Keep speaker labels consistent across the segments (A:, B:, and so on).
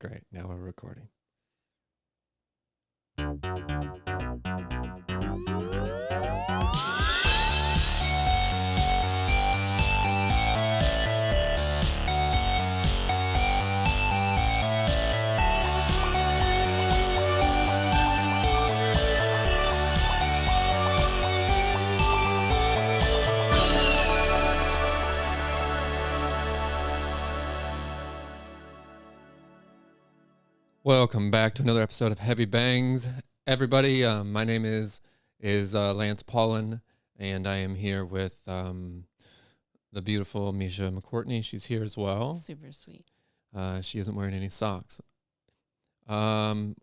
A: Great. Now we're recording. Welcome back to another episode of Heavy Bangs, everybody. My name is Lance Paullin, and I am here with the beautiful Mischa McCortney. She's here as well.
B: Super sweet.
A: She isn't wearing any socks. Right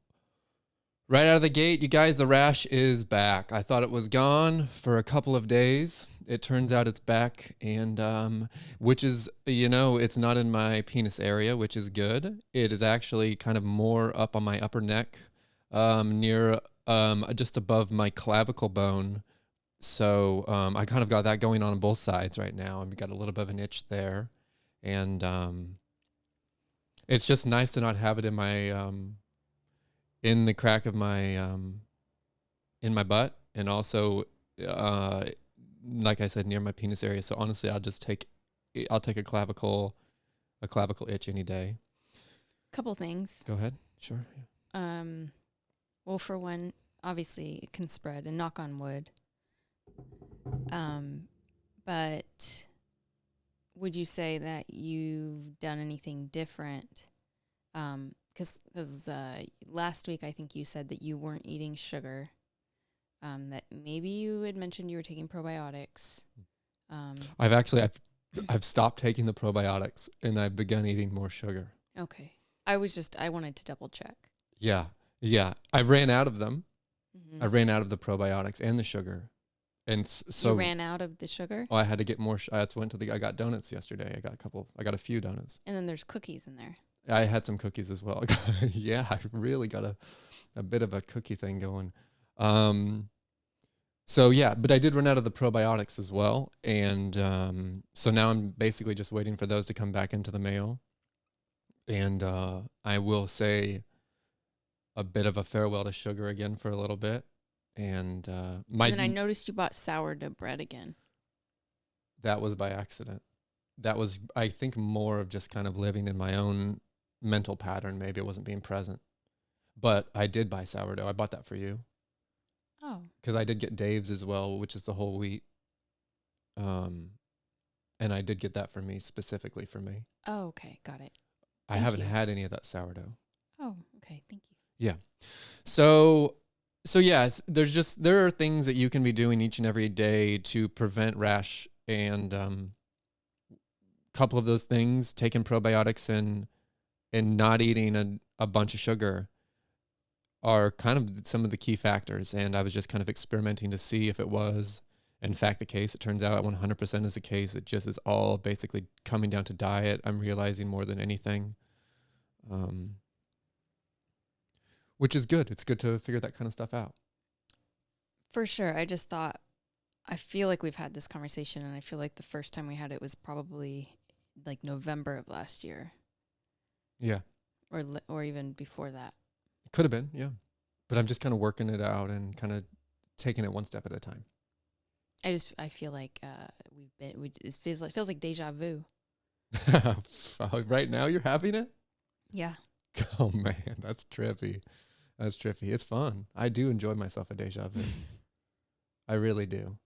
A: out of the gate, you guys, the rash is back. I thought it was gone for a couple of days. It turns out it's back, and which is, it's not in my penis area, which is good. It is actually kind of more up on my upper neck, near just above my clavicle bone. So I kind of got that going on both sides right now. I've got a little bit of an itch there, and it's just nice to not have it in my in the crack of my in my butt, and also like I said, near my penis area. So honestly, I'll take a clavicle itch any day.
B: Couple things.
A: Go ahead. Sure.
B: Yeah. Well, for one, obviously it can spread, and knock on wood. But would you say that you've done anything different? Because last week I think you said that you weren't eating sugar. That maybe you had mentioned you were taking probiotics.
A: I've stopped taking the probiotics, and I've begun eating more sugar.
B: Okay. I wanted to double check.
A: Yeah. I ran out of them.
B: Mm-hmm.
A: I ran out of the probiotics and the sugar, and so
B: you ran out of the sugar.
A: Oh, I had to get more. I got donuts yesterday. I got a few donuts.
B: And then there's cookies in there.
A: I had some cookies as well. Yeah, I really got a bit of a cookie thing going. So yeah, but I did run out of the probiotics as well. And so now I'm basically just waiting for those to come back into the mail. And I will say a bit of a farewell to sugar again for a little bit. And
B: and I noticed you bought sourdough bread again.
A: That was by accident. That was, I think, more of just kind of living in my own mental pattern. Maybe it wasn't being present. But I did buy sourdough. I bought that for you.
B: Oh.
A: Because I did get Dave's as well, which is the whole wheat. And I did get that for me, specifically for me.
B: Oh, okay. Got it.
A: I haven't had any of that sourdough.
B: Oh, okay. Thank you.
A: Yeah. So yeah, there are things that you can be doing each and every day to prevent rash, and a couple of those things, taking probiotics and not eating a bunch of sugar, are kind of some of the key factors. And I was just kind of experimenting to see if it was in fact the case. It turns out 100% is the case. It just is all basically coming down to diet. I'm realizing more than anything, which is good. It's good to figure that kind of stuff out.
B: For sure. I feel like we've had this conversation, and I feel like the first time we had it was probably like November of last year.
A: Yeah.
B: Or even before that.
A: Could have been, yeah. But I'm just kind of working it out and kind of taking it one step at a time.
B: I feel like it feels like deja vu.
A: Right now you're having it?
B: Yeah.
A: Oh man, that's trippy. It's fun. I do enjoy myself a deja vu. I really do.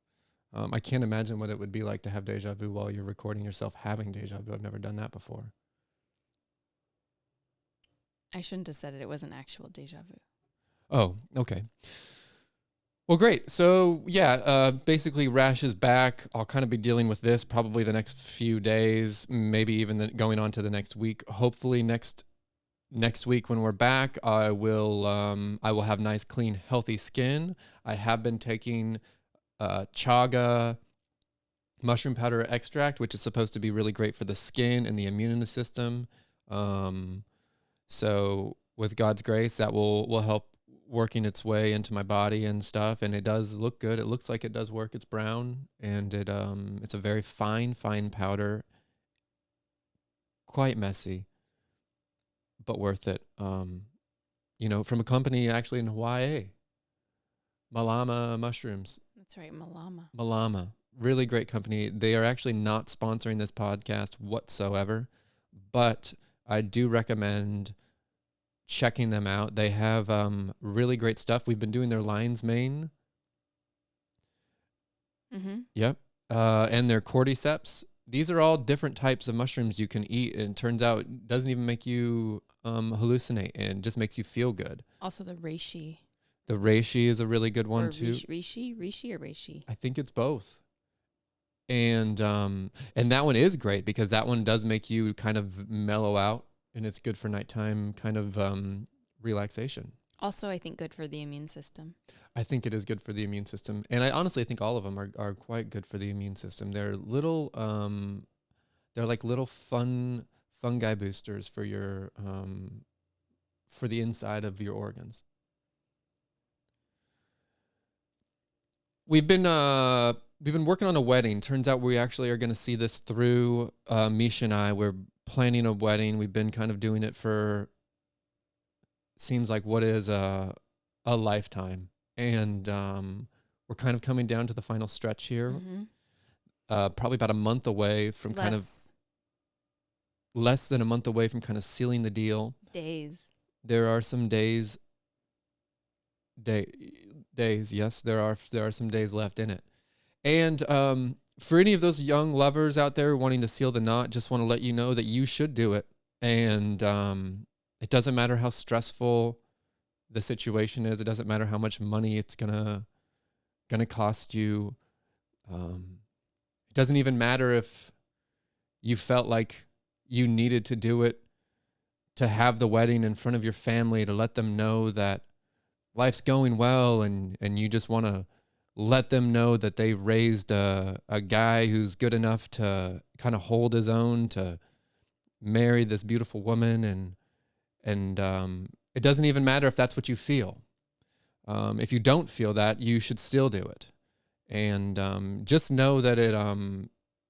A: I can't imagine what it would be like to have deja vu while you're recording yourself having deja vu. I've never done that before.
B: I shouldn't have said it. It wasn't actual deja vu.
A: Oh, okay. Well, great. So, yeah, basically rash is back. I'll kind of be dealing with this probably the next few days, maybe even going on to the next week. Hopefully next week when we're back, I will have nice, clean, healthy skin. I have been taking chaga mushroom powder extract, which is supposed to be really great for the skin and the immune system. So with God's grace, that will help working its way into my body and stuff. And it does look good. It looks like it does work. It's brown, and it's a very fine powder. Quite messy, but worth it. From a company actually in Hawaii, Malama Mushrooms.
B: That's right, Malama.
A: Malama, really great company. They are actually not sponsoring this podcast whatsoever, but I do recommend checking them out. They have really great stuff. We've been doing their lion's mane.
B: Mm-hmm.
A: Yep. And their cordyceps. These are all different types of mushrooms you can eat, and it turns out it doesn't even make you hallucinate, and just makes you feel good.
B: Also the reishi.
A: The reishi is a really good one too.
B: Reishi or reishi?
A: I think it's both. And that one is great because that one does make you kind of mellow out, and it's good for nighttime kind of relaxation.
B: Also, I think good for the immune system.
A: I think it is good for the immune system. And I honestly think all of them are quite good for the immune system. They're little, they're like little fungi boosters for your, for the inside of your organs. We've been working on a wedding. Turns out we actually are going to see this through. Mischa and I, we're planning a wedding. We've been kind of doing it for, seems like what is a lifetime. And we're kind of coming down to the final stretch here.
B: Mm-hmm.
A: Probably about a month away from less than a month away from kind of sealing the deal.
B: Days.
A: There are some days. Yes, there are some days left in it. And for any of those young lovers out there wanting to seal the knot, just want to let you know that you should do it. And it doesn't matter how stressful the situation is. It doesn't matter how much money it's gonna cost you. It doesn't even matter if you felt like you needed to do it to have the wedding in front of your family, to let them know that life's going well, and you just want to let them know that they raised a guy who's good enough to kind of hold his own, to marry this beautiful woman, and it doesn't even matter if that's what you feel. If you don't feel that, you should still do it. And just know that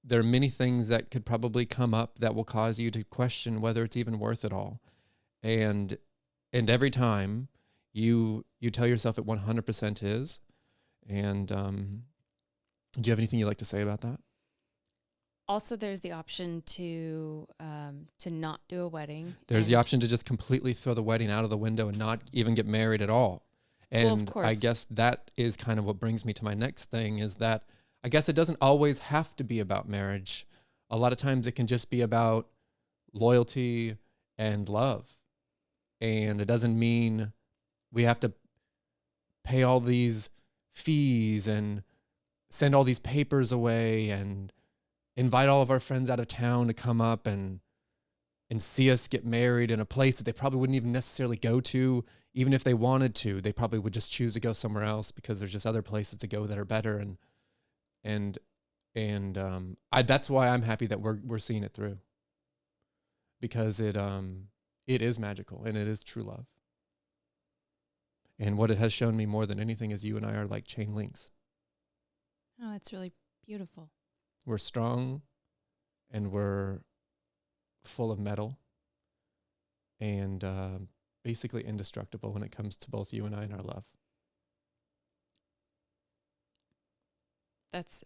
A: there are many things that could probably come up that will cause you to question whether it's even worth it all. And every time you tell yourself it 100% is. And do you have anything you'd like to say about that?
B: Also, there's the option to not do a wedding.
A: There's the option to just completely throw the wedding out of the window and not even get married at all. And
B: well, of course.
A: I guess that is kind of what brings me to my next thing, is that I guess it doesn't always have to be about marriage. A lot of times it can just be about loyalty and love. And it doesn't mean we have to pay all these fees and send all these papers away and invite all of our friends out of town to come up and see us get married in a place that they probably wouldn't even necessarily go to. Even if they wanted to, they probably would just choose to go somewhere else because there's just other places to go that are better. And that's why I'm happy that we're seeing it through, because it is magical and it is true love. And what it has shown me more than anything is you and I are like chain links.
B: Oh, that's really beautiful.
A: We're strong and we're full of metal and basically indestructible when it comes to both you and I and our love.
B: That's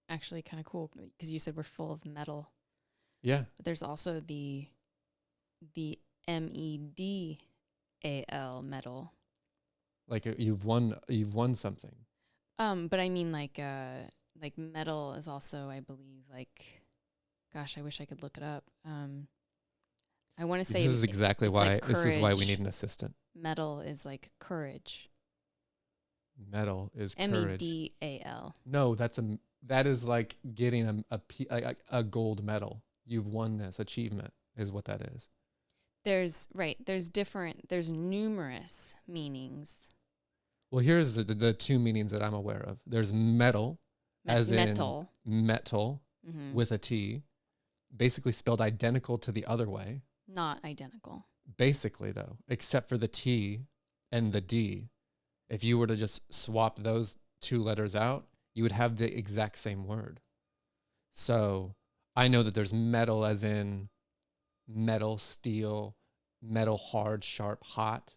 B: actually kind of cool because you said we're full of metal.
A: Yeah.
B: But there's also the MEDAL metal.
A: Like you've won something.
B: But I mean like metal is also, I believe, like, gosh, I wish I could look it up. I want to say
A: this is exactly why
B: like
A: this is why we need an assistant.
B: Metal is like courage.
A: Metal is courage.
B: MEDAL.
A: No, that is like getting a gold medal. You've won this achievement is what that is.
B: There's numerous meanings.
A: Well, here's the two meanings that I'm aware of. There's metal, as
B: metal.
A: in metal,
B: Mm-hmm.
A: with a T, basically spelled identical to the other way.
B: Not identical.
A: Basically, though, except for the T and the D. If you were to just swap those two letters out, you would have the exact same word. So I know that there's metal as in metal, steel, metal, hard, sharp, hot,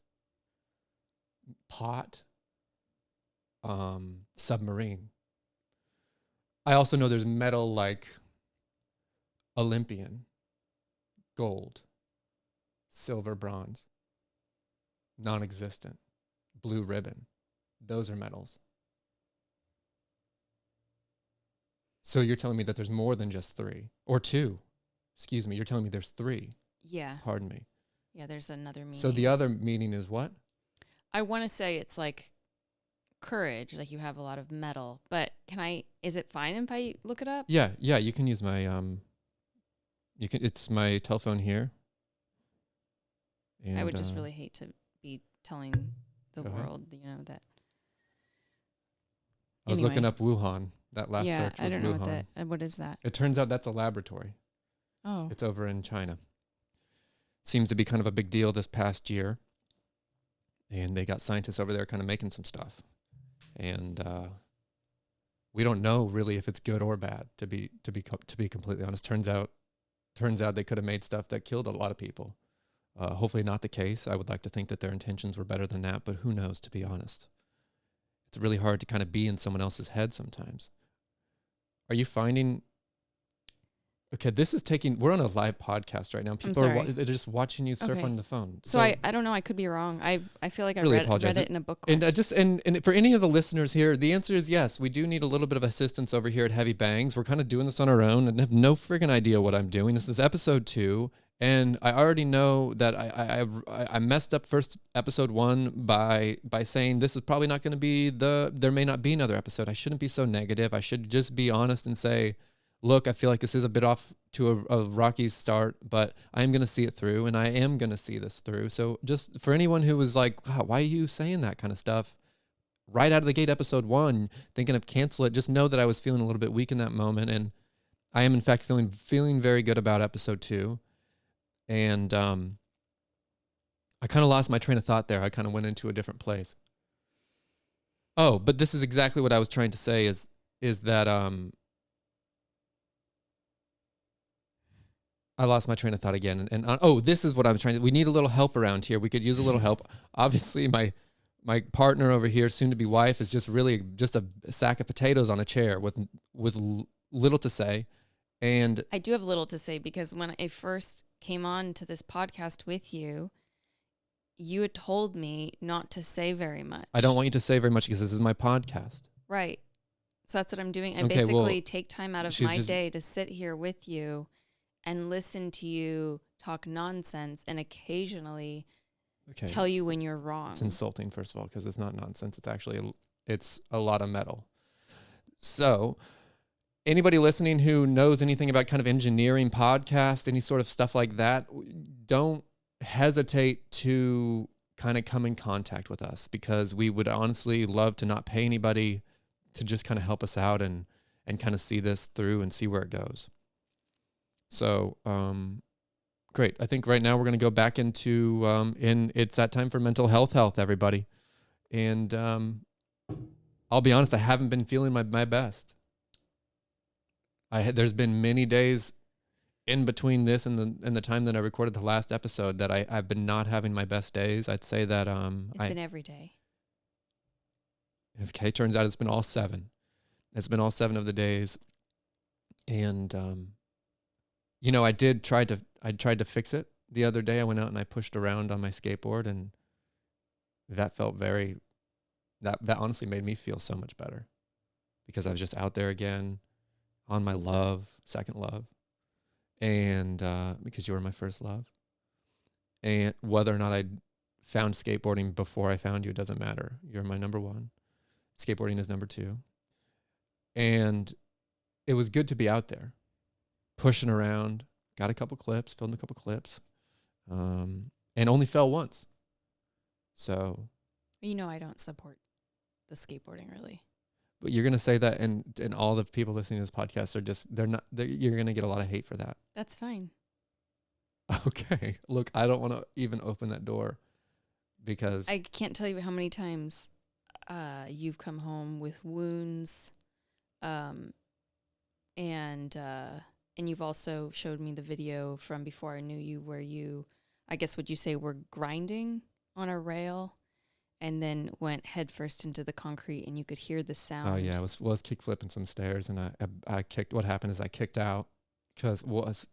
A: pot, submarine. I also know there's metal like Olympian, gold, silver, bronze, non-existent, blue ribbon. Those are metals. So you're telling me that there's more than just 3 or 2. Excuse me. You're telling me there's 3.
B: Yeah.
A: Pardon me.
B: Yeah, there's another meaning.
A: So the other meaning is what?
B: I want to say it's like courage, like you have a lot of metal. But is it fine if I look it up?
A: Yeah, you can use my it's my telephone here. And,
B: I would just really hate to be telling the world, that.
A: I was looking up Wuhan. That last
B: yeah,
A: search was
B: I don't
A: Wuhan.
B: know what is that?
A: It turns out that's a laboratory.
B: Oh.
A: It's over in China. Seems to be kind of a big deal this past year. And they got scientists over there kind of making some stuff. And we don't know really if it's good or bad, to be completely honest. Turns out they could have made stuff that killed a lot of people. Hopefully not the case. I would like to think that their intentions were better than that, but who knows, to be honest. It's really hard to kind of be in someone else's head sometimes. Are you finding... Okay, we're on a live podcast right now. People they're just watching you surf on the phone.
B: So I don't know. I could be wrong. I feel like I
A: really
B: read it in a book
A: And
B: once.
A: and for any of the listeners here, the answer is yes. We do need a little bit of assistance over here at Heavy Bangs. We're kind of doing this on our own and have no friggin' idea what I'm doing. This is episode 2. And I already know that I messed up first episode 1 by saying this is probably not going to be there may not be another episode. I shouldn't be so negative. I should just be honest and say, look, I feel like this is a bit off to a rocky start, but I'm going to see it through, and I am going to see this through. So just for anyone who was like, wow, why are you saying that kind of stuff? Right out of the gate, episode 1, thinking of cancel it, just know that I was feeling a little bit weak in that moment, and I am, in fact, feeling very good about episode 2. And I kind of lost my train of thought there. I kind of went into a different place. Oh, but this is exactly what I was trying to say is that I lost my train of thought again. And this is what I'm trying to... We need a little help around here. We could use a little help. Obviously, my partner over here, soon-to-be wife, is just a sack of potatoes on a chair with little to say. And
B: I do have little to say because when I first came on to this podcast with you, you had told me not to say very much.
A: I don't want you to say very much because this is my podcast.
B: Right. So that's what I'm doing. I take time out of my day to sit here with you and listen to you talk nonsense and occasionally tell you when you're wrong.
A: It's insulting, first of all, because it's not nonsense. It's a lot of metal. So anybody listening who knows anything about kind of engineering podcast, any sort of stuff like that, don't hesitate to kind of come in contact with us, because we would honestly love to not pay anybody to just kind of help us out and kind of see this through and see where it goes. So, great. I think right now we're going to go back into, it's that time for mental health, everybody. And I'll be honest, I haven't been feeling my best. There's been many days in between this and the time that I recorded the last episode that I've been not having my best days. I'd say that
B: it's been every day.
A: Okay, turns out it's been all 7. It's been all 7 of the days, and I tried to fix it the other day. I went out and I pushed around on my skateboard, and that felt that honestly made me feel so much better, because I was just out there again on my second love. And because you were my first love. And whether or not I found skateboarding before I found you, it doesn't matter. You're my number 1. Skateboarding is number 2. And it was good to be out there, pushing around. Got a couple clips, filmed a couple clips, and only fell once. So...
B: I don't support the skateboarding, really.
A: But you're going to say that, and all the people listening to this podcast you're going to get a lot of hate for that.
B: That's fine.
A: Okay. Look, I don't want to even open that door, because
B: I can't tell you how many times you've come home with wounds, and you've also showed me the video from before I knew you where you I guess would you say were grinding on a rail and then went headfirst into the concrete and you could hear the sound.
A: Oh yeah, I was kick flipping some stairs and I kicked. What happened is I kicked out because it was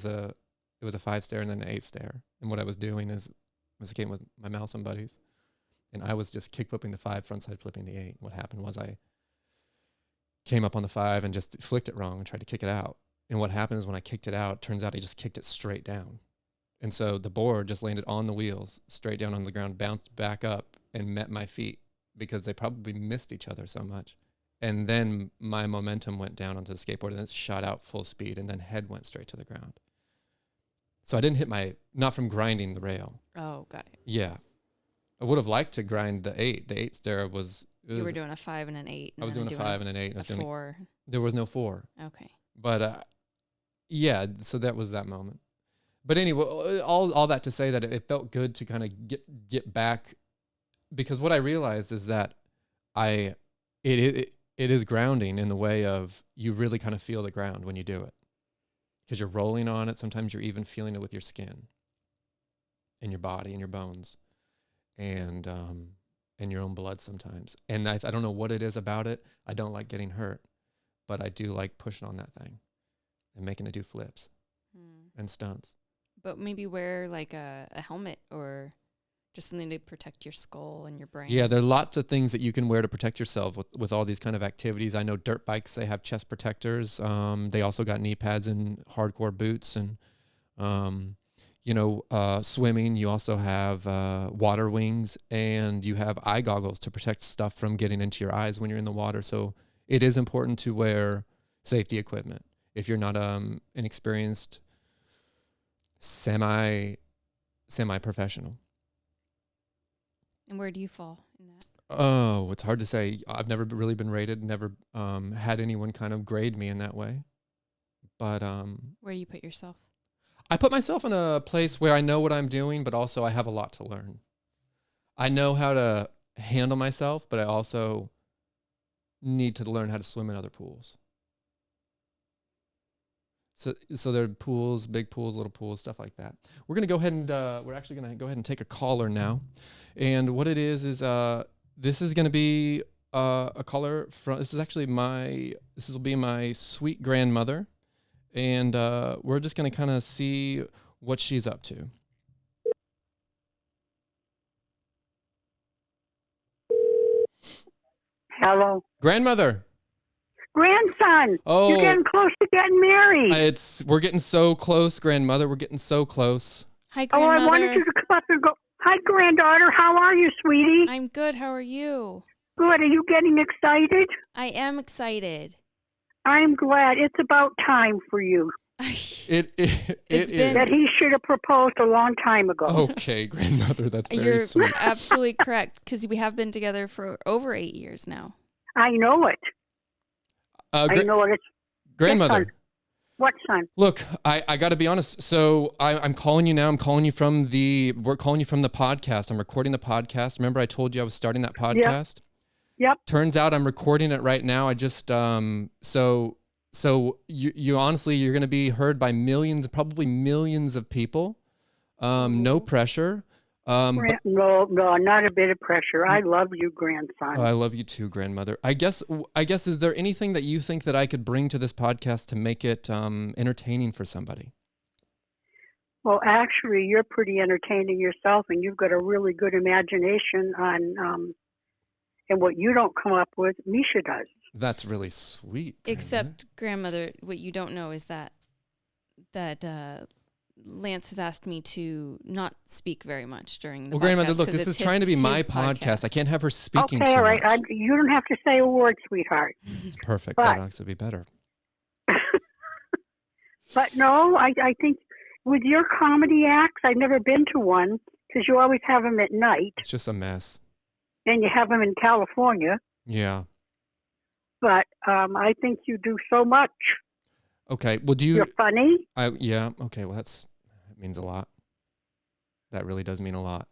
A: a 5-stair and then an 8-stair, and what I was doing is was getting with my Malsom buddies, and I was just kick flipping the 5, frontside flipping the 8. What happened was I came up on the 5 and just flicked it wrong and tried to kick it out. And what happened is when I kicked it out, turns out I just kicked it straight down. And so the board just landed on the wheels, straight down on the ground, bounced back up and met my feet because they probably missed each other so much. And then my momentum went down onto the skateboard and it shot out full speed and then head went straight to the ground. So I didn't hit not from grinding the rail.
B: Oh, got it.
A: Yeah. I would have liked to grind the 8. The 8-stair was...
B: You were doing a 5 and an 8.
A: I was doing a 5 and an 8. I was doing
B: 4.
A: There was no 4.
B: Okay.
A: But yeah, so that was that moment. But anyway, all that to say that it felt good to kind of get back, because what I realized is that it is grounding in the way of you really kind of feel the ground when you do it, because you're rolling on it. Sometimes you're even feeling it with your skin and your body and your bones and your own blood sometimes. And I don't know what it is about it. I don't like getting hurt, but I do like pushing on that thing and making it do flips and stunts.
B: But maybe wear like a helmet or just something to protect your skull and your brain.
A: Yeah, there are lots of things that you can wear to protect yourself with all these kind of activities. I know dirt bikes, they have chest protectors. They also got knee pads and hardcore boots. And, swimming, you also have water wings, and you have eye goggles to protect stuff from getting into your eyes when you're in the water. So it is important to wear safety equipment. If you're not an experienced semi-professional.
B: And where do you fall in that?
A: Oh, it's hard to say. I've never really been rated, never had anyone kind of grade me in that way. But
B: where do you put yourself?
A: I put myself in a place where I know what I'm doing, but also I have a lot to learn. I know how to handle myself, but I also need to learn how to swim in other pools. So there are pools, big pools, little pools, stuff like that. We're going to go ahead and we're actually going to go ahead and take a caller now. And what it is this is going to be a caller from, this will be my sweet grandmother. And we're just going to kind of see what she's up to.
C: Hello.
A: Grandmother.
C: Grandson.
A: Oh,
C: you're getting close to getting married.
A: We're getting so close, grandmother. We're getting so close.
B: Hi, grandmother.
C: I wanted you to come up and go. Hi, granddaughter. How are you, sweetie?
B: I'm good. How are you?
C: Good. Are you getting excited?
B: I am excited.
C: I'm glad. It's about time for you.
A: It is.
C: That he should have proposed a long time ago.
A: Okay, grandmother. That's very sweet.
B: You're absolutely correct, because we have been together for over 8 years now.
C: I know it. I know it.
A: Grandmother.
C: What son?
A: Look, I got to be honest. So I'm calling you now. We're calling you from the podcast. I'm recording the podcast. Remember I told you I was starting that podcast?
C: Yep.
A: Turns out I'm recording it right now. I just, so you honestly, you're going to be heard by millions, probably millions of people. No pressure.
C: No, not a bit of pressure. I love you, grandson.
A: I love you too, grandmother. I guess, is there anything that you think that I could bring to this podcast to make it entertaining for somebody?
C: Well, actually, you're pretty entertaining yourself, and you've got a really good imagination on, and what you don't come up with, Mischa does.
A: That's really sweet.
B: Except, grandmother, what you don't know is that Lance has asked me to not speak very much during the podcast.
A: Grandmother, look, this is trying to be my podcast. I can't have her speaking too
C: all right.
A: much.
C: You don't have to say a word, sweetheart.
A: Perfect. That ought to be better.
C: But no, I think with your comedy acts, I've never been to one because you always have them at night.
A: It's just a mess. And
C: you have them in California.
A: Yeah.
C: But I think you do so much.
A: Okay. Well,
C: You're funny.
A: Yeah. Okay. Well, that means a lot. That really does mean a lot.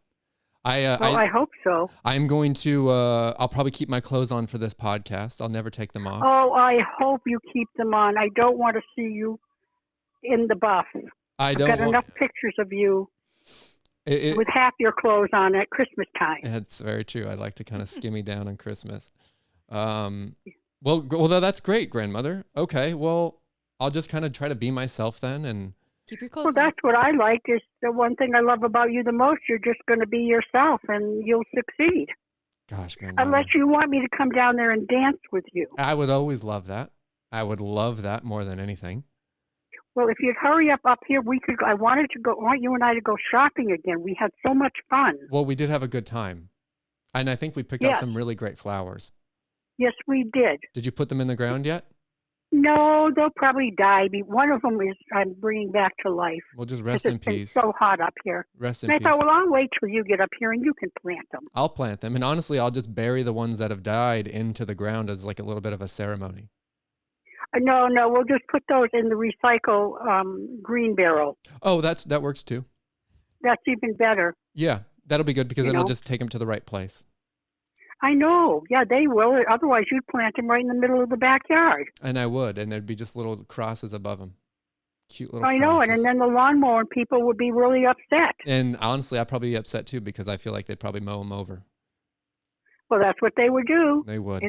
A: I
C: hope so.
A: I'm going to, I'll probably keep my clothes on for this podcast. I'll never take them off.
C: Oh, I hope you keep them on. I don't want to see you in the buff. I've got enough pictures of you with half your clothes on at Christmas time.
A: It's very true. I like to kind of skimmy down on Christmas. Well, that's great, grandmother. Okay, well, I'll just kind of try to be myself then, and
B: Keep your clothes
C: Well,
B: on.
C: that's what I like. Is the one thing I love about you the most. You're just going to be yourself, and you'll succeed.
A: gosh, grandmother,
C: Unless you want me to come down there and dance with you.
A: I would always love that. I would love that more than anything.
C: Well, if you'd hurry up here, we could. I want you and I to go shopping again. We had so much fun.
A: Well, we did have a good time, and I think we picked out
C: Yes.
A: some really great flowers.
C: Yes, we did.
A: Did you put them in the ground yet?
C: No, they'll probably die. One of them is I'm bringing back to life.
A: Well, just rest
C: 'Cause
A: in
C: it's been
A: peace.
C: so hot up here.
A: Rest in
C: And I
A: peace.
C: thought, well, I'll wait till you get up here and you can plant them.
A: I'll plant them, and honestly, I'll just bury the ones that have died into the ground as like a little bit of a ceremony.
C: No, we'll just put those in the recycle green barrel.
A: Oh, that works too.
C: That's even better.
A: Yeah, that'll be good because
C: You
A: then I'll
C: know?
A: just take them to the right place.
C: I know. Yeah, they will. Otherwise, you'd plant them right in the middle of the backyard.
A: And I would, and there'd be just little crosses above them. Cute little
C: I know,
A: crosses.
C: and then the lawnmower people would be really upset.
A: And honestly, I'd probably be upset too because I feel like they'd probably mow them over.
C: Well, that's what they would do.
A: They would.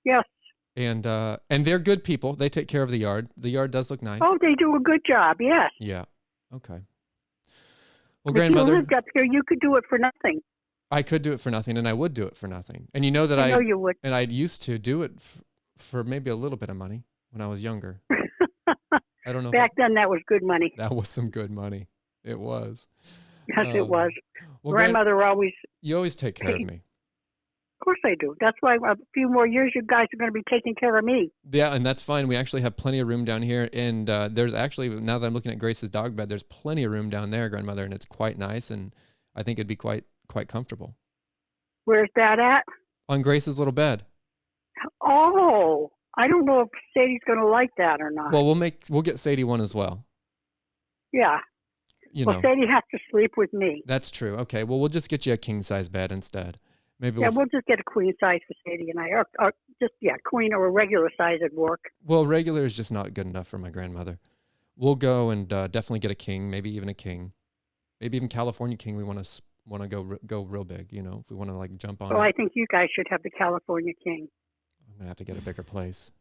C: Yes.
A: And they're good people. They take care of the yard. The yard does look nice.
C: Oh, they do a good job. Yes.
A: Yeah. Okay. Well,
C: If
A: grandmother,
C: you lived up here, you could do it for nothing.
A: I could do it for nothing, and I would do it for nothing. And you know that
C: I know you would.
A: and I'd used to do it for maybe a little bit of money when I was younger. I don't know.
C: Back then, that was good money.
A: That was some good money. It was.
C: Yes, it was.
A: Well,
C: Grandmother always.
A: you always take care of me.
C: Of course I do. That's why a few more years, you guys are going to be taking care of me.
A: Yeah, and that's fine. We actually have plenty of room down here, and there's actually, now that I'm looking at Grace's dog bed, there's plenty of room down there, grandmother, and it's quite nice, and I think it'd be quite comfortable.
C: Where's that at?
A: On Grace's little bed.
C: Oh, I don't know if Sadie's going to like that or not.
A: Well, we'll get Sadie one as well.
C: Yeah.
A: You
C: Well,
A: know,
C: Sadie has to sleep with me.
A: that's true. Okay, well, we'll just get you a king size bed instead. Maybe
C: Yeah, we'll just get a queen size for Sadie and I. Or just, queen or a regular size at work.
A: Well, regular is just not good enough for my grandmother. We'll go and definitely get a king, maybe even a king, maybe even California king. We want to go real big, you know, if we want to like jump on.
C: Well,
A: it.
C: I think you guys should have the California king.
A: I'm gonna have to get a bigger place.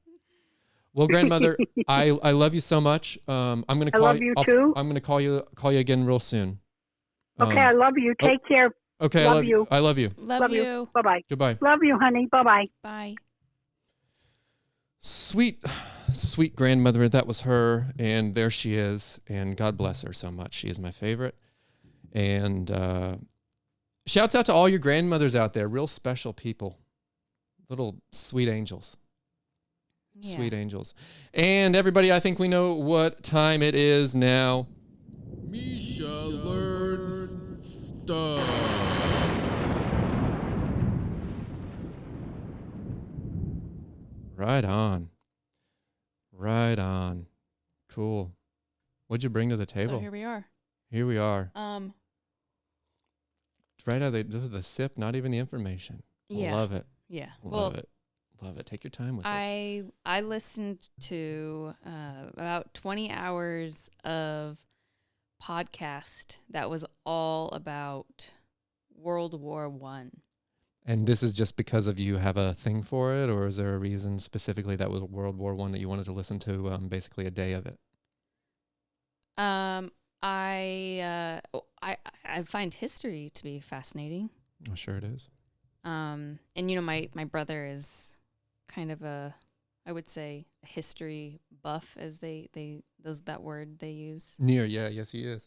A: Well, grandmother, I love you so much. I'm gonna call
C: I love you too.
A: I'm gonna call you again real soon.
C: Okay, I love you. Take care.
A: Okay,
C: love
A: I love
C: you.
A: I love you.
B: Love you.
C: Bye-bye.
A: Goodbye.
C: Love you, honey. Bye-bye.
B: Bye.
A: Sweet grandmother. That was her, and there she is. And God bless her so much. She is my favorite. And shouts out to all your grandmothers out there. Real special people. Little sweet angels.
B: Yeah.
A: Sweet angels. And everybody, I think we know what time it is now. Mischa learns stuff. Right on. Right on. Cool. What'd you bring to the table?
B: So here we are.
A: Here we are. Right out this is the sip, not even the information.
B: Yeah.
A: Love it.
B: Yeah.
A: Love it. Love it. Take your time with it.
B: I listened to about 20 hours of podcast that was all about World War One.
A: And this is just because of you have a thing for it, or is there a reason specifically that was World War I that you wanted to listen to basically a day of it?
B: I find history to be fascinating.
A: Oh, sure it is.
B: And you know, my brother is kind of I would say a history buff, as that word they use.
A: Yes he is.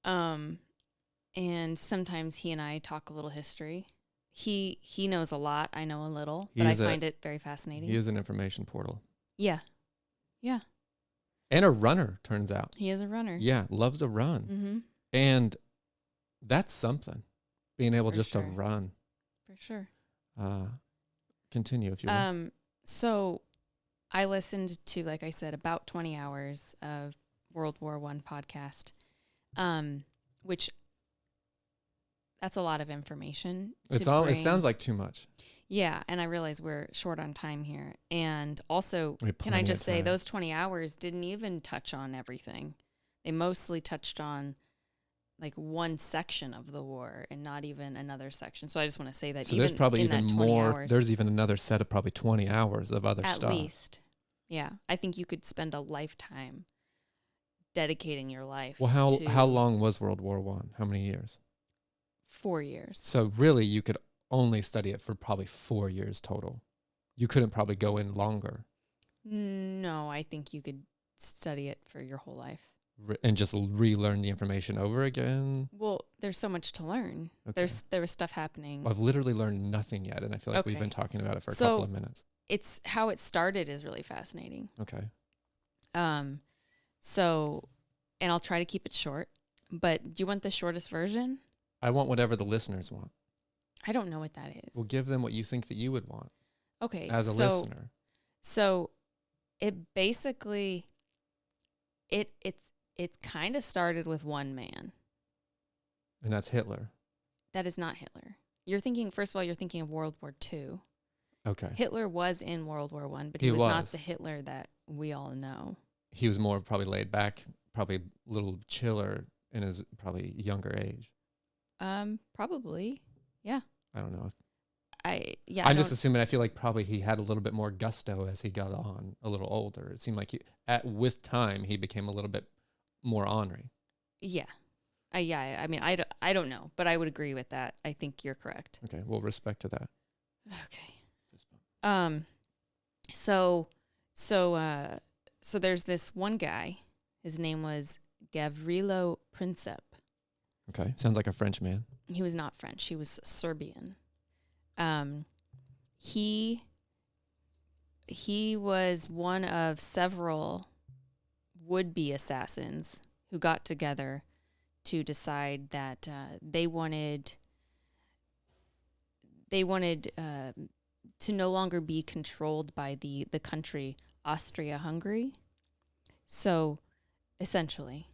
B: And sometimes he and I talk a little history. He knows a lot, I know a little, but I find it very fascinating.
A: He is an information portal.
B: Yeah.
A: And a runner, turns out.
B: He is a runner.
A: Yeah, loves to run.
B: Mm-hmm.
A: And that's something, being able
B: For
A: just
B: sure.
A: to run.
B: For sure.
A: Continue if you want.
B: So I listened to, like I said, about 20 hours of World War I podcast, which that's a lot of information.
A: It sounds like too much.
B: Yeah, and I realize we're short on time here. And also,
A: We have
B: can I
A: plenty
B: just
A: of
B: say
A: time.
B: those 20 hours didn't even touch on everything. They mostly touched on like one section of the war and not even another section. So I just want to say that
A: So
B: even
A: there's probably
B: in
A: even
B: that 20
A: more.
B: hours,
A: There's even another set of probably 20 hours of other
B: at
A: stuff.
B: least. Yeah. I think you could spend a lifetime dedicating your life
A: Well, how
B: to
A: long was World War One? How many years?
B: 4 years.
A: So really, you could only study it for probably 4 years total. You couldn't probably go in longer
B: No, I think you could study it for your whole life.
A: and just relearn the information over again.
B: Well, there's so much to learn.
A: Okay.
B: There was stuff happening.
A: I've literally learned nothing yet, and I feel like we've
B: Okay.
A: been talking about it for a
B: So-
A: couple of minutes.
B: It's how it started is really fascinating.
A: Okay.
B: So, and I'll try to keep it short, but do you want the shortest version?
A: I want whatever the listeners want.
B: I don't know what that is.
A: Well, give them what you think that you would want
B: Okay.
A: as a listener.
B: So it basically, it kind of started with one man.
A: And that's Hitler.
B: That is not Hitler. You're thinking, first of all, you're thinking of World War II.
A: Okay.
B: Hitler was in World War I, but
A: He
B: he was not
A: was.
B: the Hitler that we all know.
A: He was more probably laid back, probably a little chiller in his probably younger age.
B: Probably. Yeah.
A: I don't know.
B: I'm
A: I'm just assuming. I feel like probably he had a little bit more gusto as he got on a little older. It seemed like with time he became a little bit more ornery.
B: Yeah. I mean, I don't know, but I would agree with that. I think you're correct.
A: Okay, well, respect to that.
B: Okay. So there's this one guy. His name was Gavrilo Princip.
A: Okay, sounds like a French man.
B: He was not French. He was Serbian. He was one of several would-be assassins who got together to decide that they wanted to no longer be controlled by the country Austria-Hungary. So, essentially,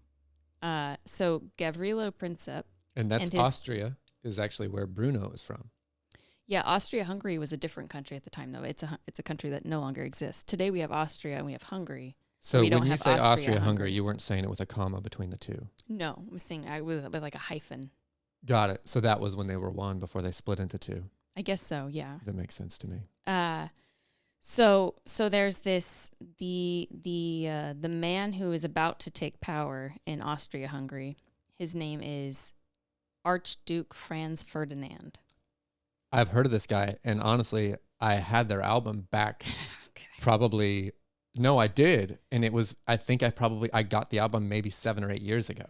B: so Gavrilo Princip.
A: And that's Austria is actually where Bruno is from.
B: Yeah, Austria-Hungary was a different country at the time, though. It's a country that no longer exists. Today we have Austria and we have Hungary.
A: So
B: we don't
A: when you
B: have
A: say Austria-Hungary,
B: Austria-Hungary.
A: you weren't saying it with a comma between the two.
B: No, I'm saying with like a hyphen.
A: Got it. So that was when they were one before they split into two.
B: I guess so, yeah.
A: That makes sense to me.
B: So there's this the man who is about to take power in Austria-Hungary. His name is Archduke Franz Ferdinand.
A: I've heard of this guy, and honestly, I had their album back probably. No, I did, and it was. I think I got the album maybe 7 or 8 years ago.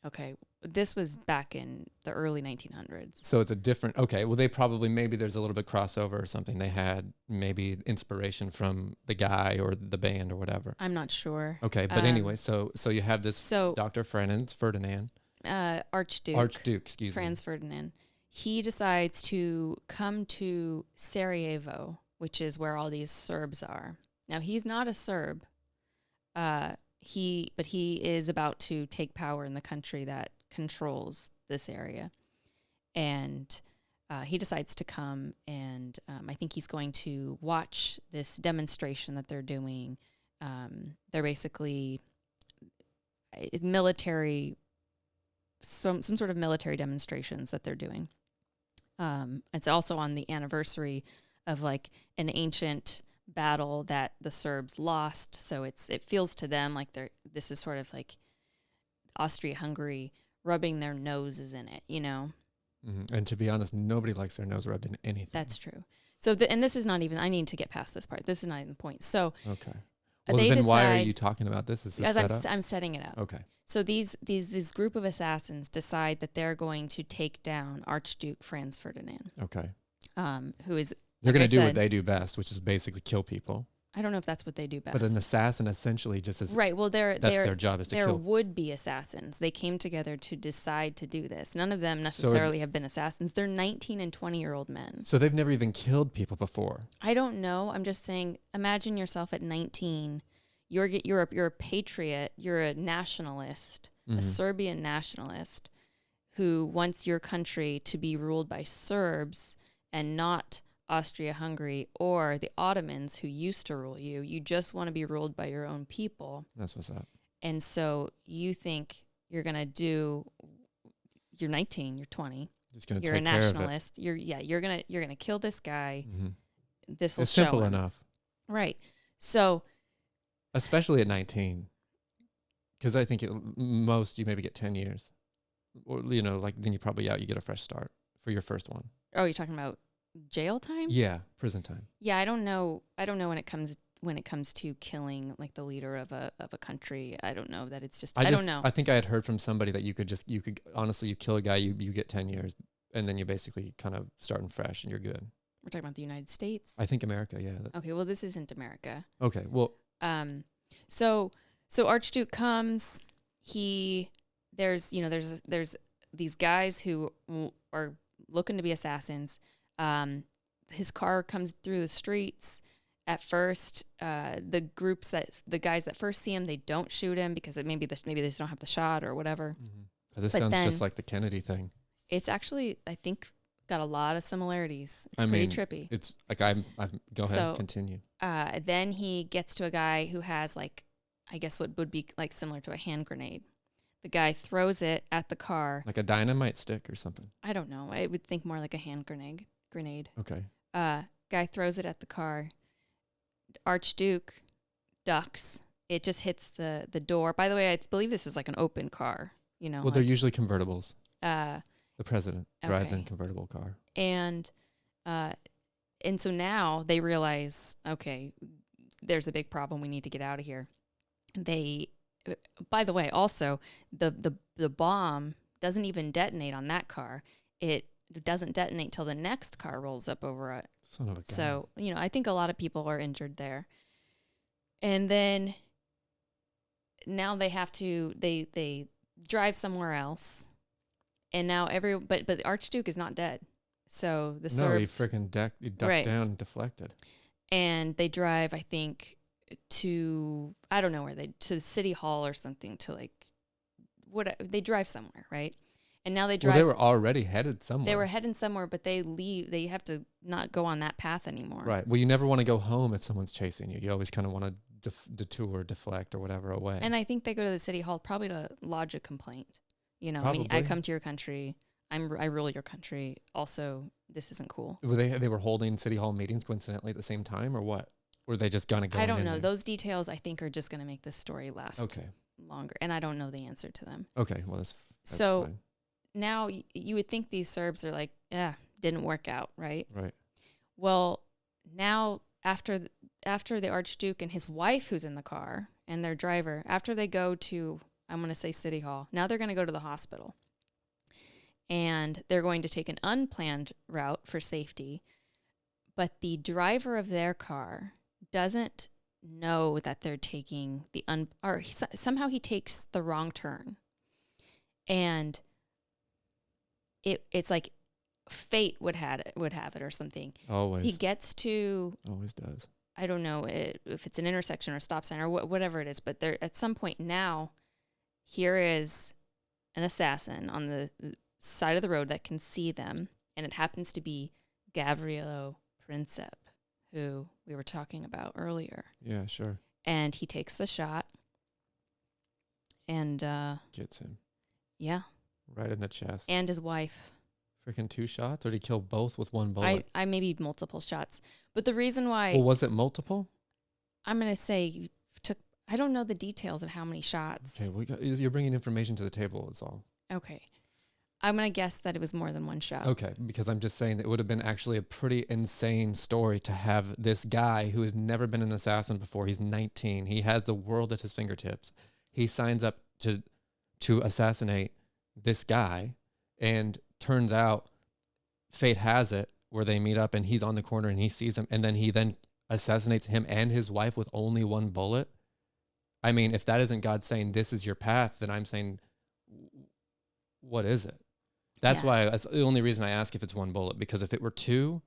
B: Okay, this was back in the early 1900s.
A: So it's a different. Okay, well, they probably maybe there's a little bit crossover or something. They had maybe inspiration from the guy or the band or whatever.
B: I'm not sure.
A: Okay, but anyway, so you have this Dr. Ferdinand. Archduke, excuse me.
B: Franz Ferdinand. He decides to come to Sarajevo, which is where all these Serbs are. Now, he's not a Serb, but he is about to take power in the country that controls this area. And he decides to come, and I think he's going to watch this demonstration that they're doing. They're basically military, some sort of military demonstrations that they're doing. It's also on the anniversary of like an ancient battle that the Serbs lost. So it feels to them like this is sort of like Austria-Hungary rubbing their noses in it, you know?
A: Mm-hmm. And to be honest, nobody likes their nose rubbed in anything.
B: That's true. So, and this is not even, I need to get past this part. This is not even the point. So,
A: okay. Well, then why are you talking about this? Is this
B: setup? I'm setting it up.
A: Okay.
B: So these group of assassins decide that they're going to take down Archduke Franz Ferdinand.
A: Okay.
B: Who is...
A: They're going to do what they do best, which is basically kill people.
B: I don't know if that's what they do best.
A: But an assassin essentially just is...
B: Right, well, that's
A: their job is to kill.
B: They're would-be assassins. They came together to decide to do this. None of them necessarily have been assassins. They're 19 and 20-year-old men.
A: So they've never even killed people before.
B: I don't know. I'm just saying, imagine yourself at 19. You're a patriot. You're a nationalist, a Serbian nationalist who wants your country to be ruled by Serbs and not Austria-Hungary or the Ottomans who used to rule you. You just want to be ruled by your own people.
A: That's what's up.
B: And so you think you're going to do you're 19, you're 20,
A: Just gonna
B: you're a
A: take care of it.
B: nationalist. You're gonna kill this guy.
A: Mm-hmm.
B: This will
A: It's
B: show
A: simple
B: him.
A: enough,
B: Right. So
A: especially at 19, because I think most you maybe get 10 years, or like then you probably you get a fresh start for your first one.
B: oh, you're talking about jail time?
A: Yeah, prison time.
B: Yeah, I don't know when it comes to killing like the leader of a country. I don't know that it's just I don't know.
A: I think I had heard from somebody that you could honestly, you kill a guy, you get 10 years, and then you basically kind of starting fresh and you're good.
B: We're talking about the United States.
A: I think America, yeah.
B: Okay, well this isn't America.
A: Okay, well,
B: so Archduke comes. There's these guys who are looking to be assassins. His car comes through the streets. At first, the guys that first see him, they don't shoot him because maybe they just don't have the shot or whatever.
A: mm-hmm. This sounds just like the Kennedy thing.
B: It's actually, I think, got a lot of similarities. It's pretty trippy.
A: It's like go ahead, continue.
B: Then he gets to a guy who has like, I guess what would be like similar to a hand grenade. The guy throws it at the car.
A: Like a dynamite stick or something.
B: I don't know. I would think more like a hand grenade.
A: Okay.
B: Guy throws it at the car. Archduke ducks. It just hits the door. By the way, I believe this is like an open car.
A: Well, they're usually convertibles.
B: The
A: president drives in a convertible car.
B: And so now they realize, okay, there's a big problem. We need to get out of here. By the way, also the bomb doesn't even detonate on that car. It doesn't detonate till the next car rolls up over it.
A: Son of a gun.
B: So, I think a lot of people are injured there. And then now they have to, they drive somewhere else. And now but the Archduke is not dead. So the Serbs.
A: No, he freaking ducked down and deflected.
B: And they drive, I think, to, I don't know where to the city hall or something to they drive somewhere, right? And now they drive.
A: Well, they were already headed somewhere.
B: They were heading somewhere, but they leave. They have to not go on that path anymore.
A: Right. Well, you never want to go home if someone's chasing you. You always kind of want to detour, deflect, or whatever away.
B: And I think they go to the city hall probably to lodge a complaint.
A: Probably.
B: I come to your country. I rule your country. Also, this isn't cool.
A: Were they were holding city hall meetings coincidentally at the same time, or what? Or were they just gonna go?
B: I don't know.
A: There?
B: Those details I think are just gonna make this story last longer, and I don't know the answer to them.
A: Okay, well that's
B: so.
A: Fine.
B: Now you would think these Serbs are like, didn't work out, right?
A: Right.
B: Well, now after the Archduke and his wife who's in the car and their driver, after they go to, I'm going to say City Hall, now they're going to go to the hospital. And they're going to take an unplanned route for safety. But the driver of their car doesn't know that they're taking somehow he takes the wrong turn. And it's like fate would have it or something.
A: Always.
B: He gets to.
A: Always does.
B: I don't know if it's an intersection or a stop sign or whatever it is, but there at some point now, here is an assassin on the side of the road that can see them, and it happens to be Gavrilo Princip, who we were talking about earlier.
A: Yeah, sure.
B: And he takes the shot and
A: gets him.
B: Yeah.
A: Right in the chest.
B: And his wife.
A: Freaking 2 shots? Or did he kill both with 1 bullet?
B: I maybe multiple shots. But the reason why...
A: Well, was it multiple?
B: I'm going to say I don't know the details of how many shots.
A: Okay, you're bringing information to the table, that's all.
B: Okay. I'm going to guess that it was more than 1 shot.
A: Okay, because I'm just saying that it would have been actually a pretty insane story to have this guy who has never been an assassin before. He's 19. He has the world at his fingertips. He signs up to assassinate this guy, and turns out fate has it where they meet up and he's on the corner and he sees him, and then he assassinates him and his wife with only 1 bullet. I mean, if that isn't God saying this is your path, then I'm saying, what is it? That's why that's the only reason I ask if it's 1 bullet, because if it were 2,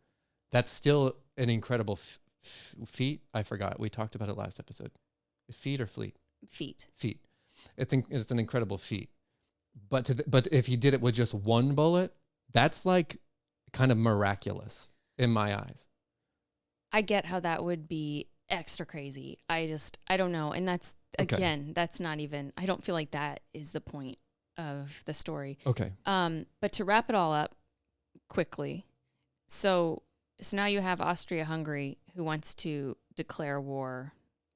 A: that's still an incredible feat. I forgot. We talked about it last episode. Feat or fleet?
B: Feat.
A: It's an incredible feat. But if he did it with just 1 bullet, that's like kind of miraculous in my eyes.
B: I get how that would be extra crazy. I don't know. And that's, again, that's not even, I don't feel like that is the point of the story.
A: Okay.
B: But to wrap it all up quickly, so now you have Austria-Hungary who wants to declare war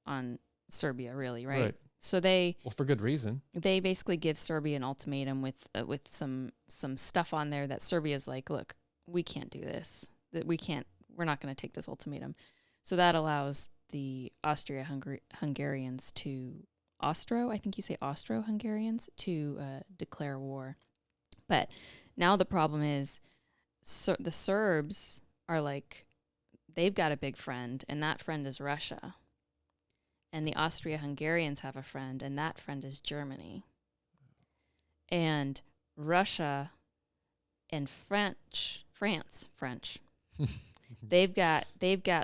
B: on Serbia, really, right? So
A: for good reason.
B: They basically give Serbia an ultimatum with some stuff on there that Serbia's like, look, we can't do this. We're not going to take this ultimatum. So that allows the Austro-Hungarians to Austro-Hungarians to declare war. But now the problem is the Serbs are like, they've got a big friend, and that friend is Russia. And the Austria-Hungarians have a friend, and that friend is Germany. And Russia and France, they've got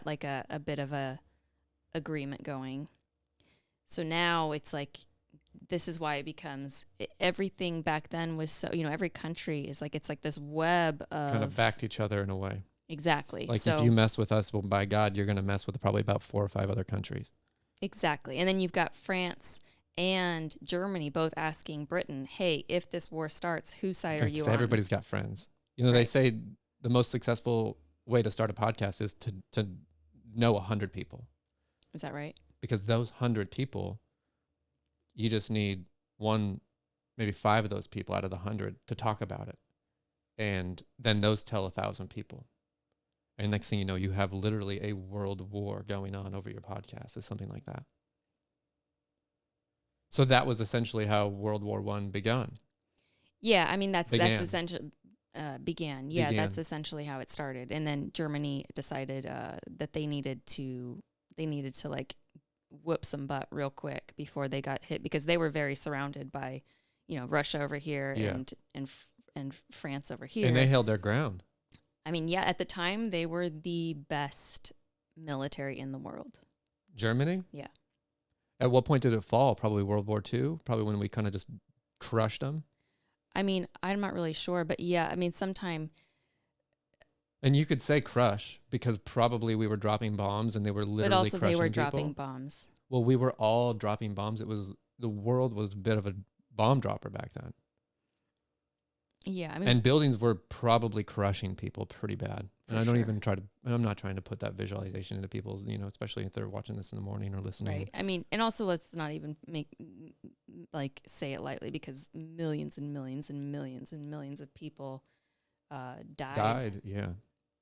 B: like a bit of a agreement going. So now it's like, this is why it becomes, everything back then was so, every country is like, it's like this web of
A: kind of backed each other in a way.
B: Exactly.
A: Like
B: so,
A: if you mess with us, well, by God, you're going to mess with probably about 4 or 5 other countries.
B: Exactly. And then you've got France and Germany both asking Britain, hey, if this war starts, whose side are you on?
A: Everybody's got friends. They say the most successful way to start a podcast is to know 100 people.
B: Is that right?
A: Because those 100 people, you just need 1, maybe 5 of those people out of the 100 to talk about it. And then those tell 1,000 people. And next thing you know, you have literally a world war going on over your podcast. It's something like that. So that was essentially how World War I began.
B: Yeah, I mean, that's essentially began. Yeah, that's essentially how it started. And then Germany decided that they needed to like whoop some butt real quick before they got hit, because they were very surrounded by, Russia over here and France over here.
A: And they held their ground.
B: I mean, yeah, at the time they were the best military in the world.
A: Germany?
B: Yeah.
A: At what point did it fall? Probably World War II? Probably when we kind of just crushed them?
B: I mean, I'm not really sure, but yeah, I mean, sometime.
A: And you could say crush, because probably we were dropping bombs and they were literally crushing people. But also
B: they were dropping bombs.
A: Well, we were all dropping bombs. The world was a bit of a bomb dropper back then.
B: Yeah, I mean,
A: and buildings were probably crushing people pretty bad. And I don't
B: sure.
A: even I'm not trying to put that visualization into people's, especially if they're watching this in the morning or listening.
B: Right. I mean, and also let's not even say it lightly, because millions and millions and millions and millions of people died.
A: Yeah.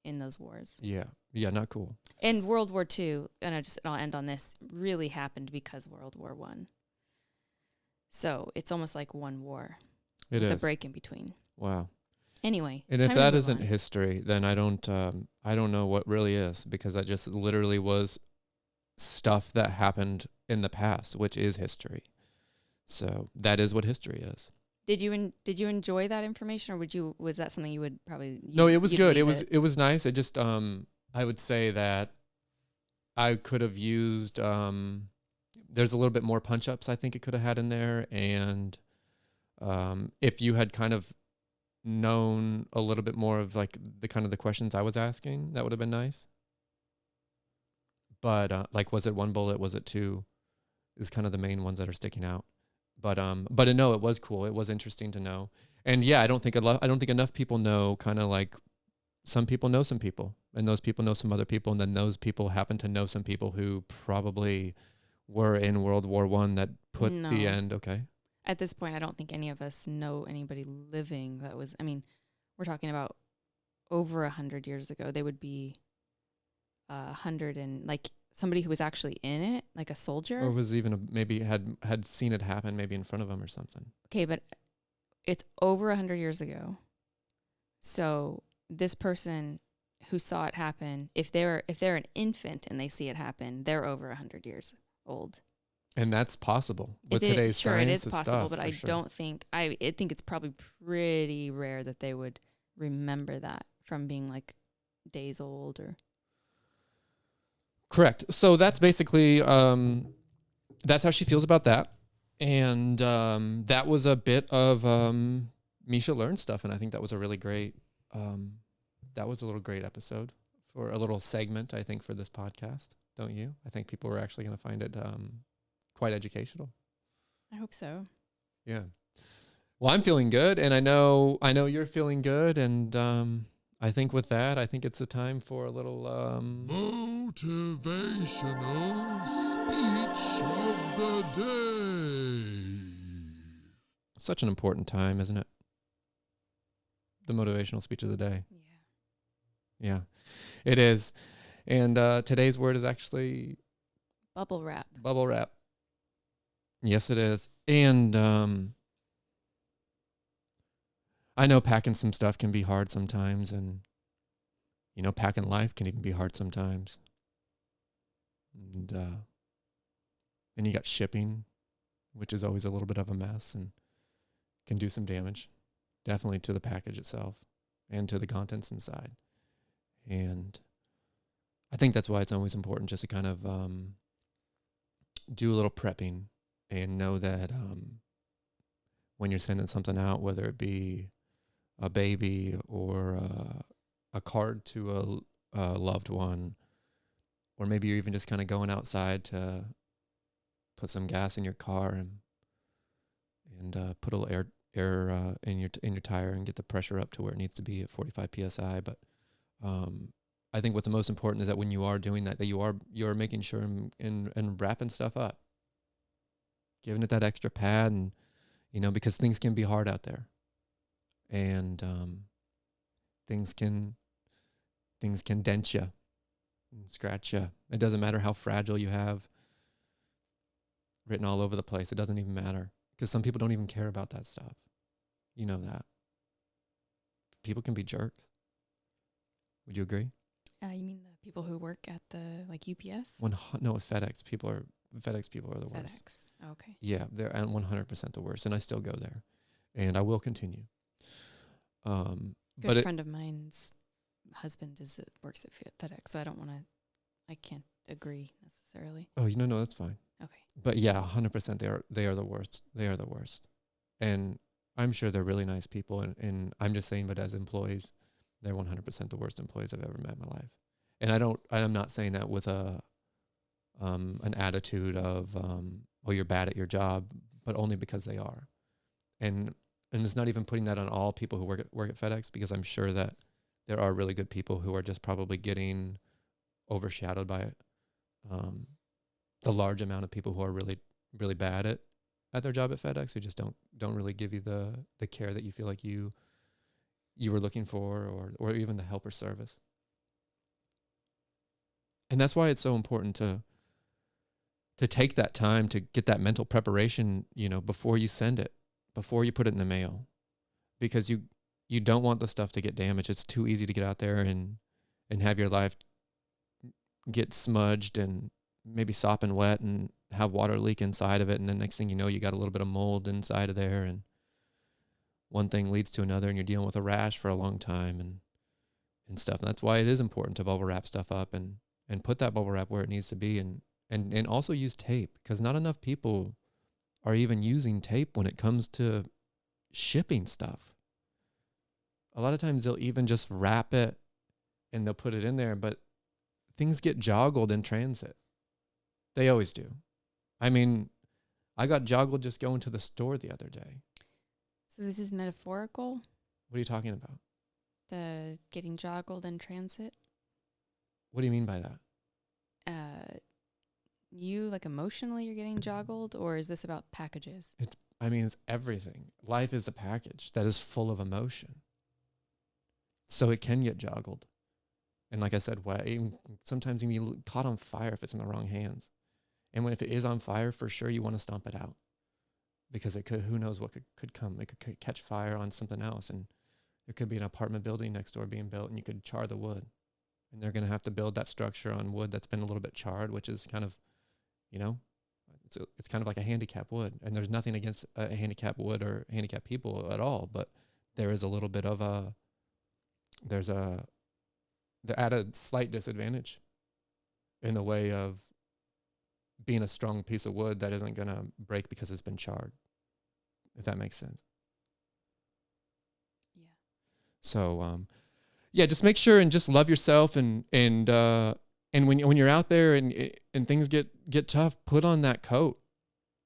B: In those wars.
A: Yeah. Yeah. Not cool.
B: And World War II, and I'll end on this, really happened because World War I. So it's almost like one war.
A: It is.
B: The break in between.
A: Wow.
B: Anyway.
A: And if that isn't history, then I don't know what really is, because that just literally was stuff that happened in the past, which is history. So that is what history is.
B: Did you enjoy that information, or was that something you would probably?
A: No, it was good. It was nice. It just I would say that I could have used there's a little bit more punch ups I think it could have had in there, and if you had kind of known a little bit more of like the questions I was asking, that would have been nice. But like, was it 1 bullet? Was it 2? Is kind of the main ones that are sticking out. But no, it was cool. It was interesting to know. And yeah, I don't think enough people know, kind of like, some people know some people, and those people know some other people, and then those people happen to know some people who probably were in World War I that put the end. Okay.
B: At this point, I don't think any of us know anybody living that was, I mean, we're talking about over 100 years ago. They would be 100 and like somebody who was actually in it, like a soldier.
A: Or was even maybe had seen it happen, maybe in front of them or something.
B: Okay, but it's over 100 years ago. So this person who saw it happen, if they're an infant and they see it happen, they're over 100 years old.
A: And that's possible with today's science.
B: Sure, it is possible,
A: stuff,
B: but I don't think I think it's probably pretty rare that they would remember that from being like days old or.
A: Correct. So that's basically that's how she feels about that, and that was a bit of Mischa learned stuff, and I think that was a really great. That was a little great episode for a little segment, I think, for this podcast. Don't you? I think people were actually going to find it quite educational.
B: I hope so.
A: Yeah. Well, I'm feeling good, and I know you're feeling good, and I think with that, I think it's the time for a little
D: motivational speech of the day.
A: Such an important time, isn't it? The motivational speech of the day. Yeah, it is. And today's word is actually
B: Bubble wrap.
A: bubble wrap. Yes, it is. And I know packing some stuff can be hard sometimes, and packing life can even be hard sometimes. And then you got shipping, which is always a little bit of a mess and can do some damage, definitely to the package itself and to the contents inside. And I think that's why it's always important just to kind of do a little prepping and know that when you're sending something out, whether it be a baby or a card to a loved one, or maybe you're even just kind of going outside to put some gas in your car and put a little air in your tire and get the pressure up to where it needs to be at 45 psi. But I think what's the most important is that when you are doing that you're making sure and wrapping stuff up, giving it that extra pad, and because things can be hard out there, and things can dent you and scratch you. It doesn't matter how fragile you have written all over the place. It doesn't even matter, because some people don't even care about that stuff. You know that. People can be jerks. Would you agree?
B: You mean the people who work at the UPS?
A: No, FedEx people are the worst.
B: FedEx. Okay.
A: Yeah, they're 100% the worst, and I still go there, and I will continue.
B: Good friend of mine's husband works at FedEx, so I can't agree necessarily.
A: Oh, no, that's fine.
B: Okay.
A: But yeah, 100% they are the worst. They are the worst. And I'm sure they're really nice people, and I'm just saying, but as employees, they're 100% the worst employees I've ever met in my life. And I'm not saying that with an attitude of you're bad at your job, but only because they are. And it's not even putting that on all people who work at FedEx, because I'm sure that there are really good people who are just probably getting overshadowed by it. The large amount of people who are really, really bad at their job at FedEx, who just don't really give you the care that you feel like you were looking for, or even the help or service. And that's why it's so important to take that time to get that mental preparation, before you send it, before you put it in the mail, because you don't want the stuff to get damaged. It's too easy to get out there and have your life get smudged and maybe sopping wet and have water leak inside of it. And then next thing you know, you got a little bit of mold inside of there, and one thing leads to another, and you're dealing with a rash for a long time and stuff. And that's why it is important to bubble wrap stuff up and put that bubble wrap where it needs to be, and also use tape, because not enough people are even using tape when it comes to shipping stuff. A lot of times they'll even just wrap it and they'll put it in there, but things get joggled in transit. They always do. I mean, I got joggled just going to the store the other day.
B: So this is metaphorical?
A: What are you talking about?
B: The getting joggled in transit?
A: What do you mean by that?
B: You emotionally you're getting joggled, or is this about packages?
A: It's everything. Life is a package that is full of emotion. So it can get joggled. And like I said, sometimes you can be caught on fire if it's in the wrong hands. And if it is on fire, for sure you want to stomp it out, because who knows what could come. It could catch fire on something else, and there could be an apartment building next door being built, and you could char the wood. And they're going to have to build that structure on wood that's been a little bit charred, which is kind of, it's kind of like a handicap wood. And there's nothing against a handicap wood or handicap people at all, but there is a little bit of they're at a slight disadvantage in the way of being a strong piece of wood that isn't going to break because it's been charred, if that makes sense.
B: Yeah.
A: So, just make sure and just love yourself, and when you're out there and things get tough, put on that coat.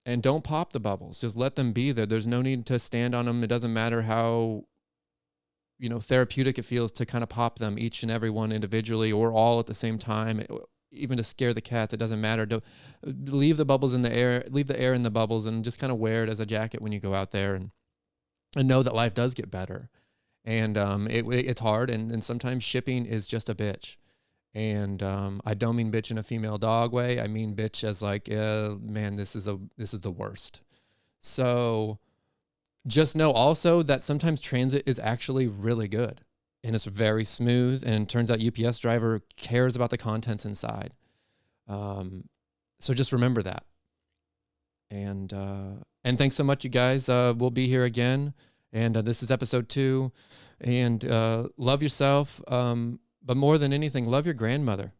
A: And don't pop the bubbles. Just let them be there. There's no need to stand on them. It doesn't matter how, therapeutic it feels to kind of pop them, each and every one individually or all at the same time. Even to scare the cats, it doesn't matter. Leave the bubbles in the air, leave the air in the bubbles, and just kind of wear it as a jacket when you go out there, and know that life does get better. And it's hard, and sometimes shipping is just a bitch. And I don't mean bitch in a female dog way. I mean bitch as like, man, this is the worst. So just know also that sometimes transit is actually really good, and it's very smooth. And it turns out UPS driver cares about the contents inside. So just remember that. And thanks so much, you guys. We'll be here again. And this is episode 2. And love yourself. But more than anything, love your grandmother.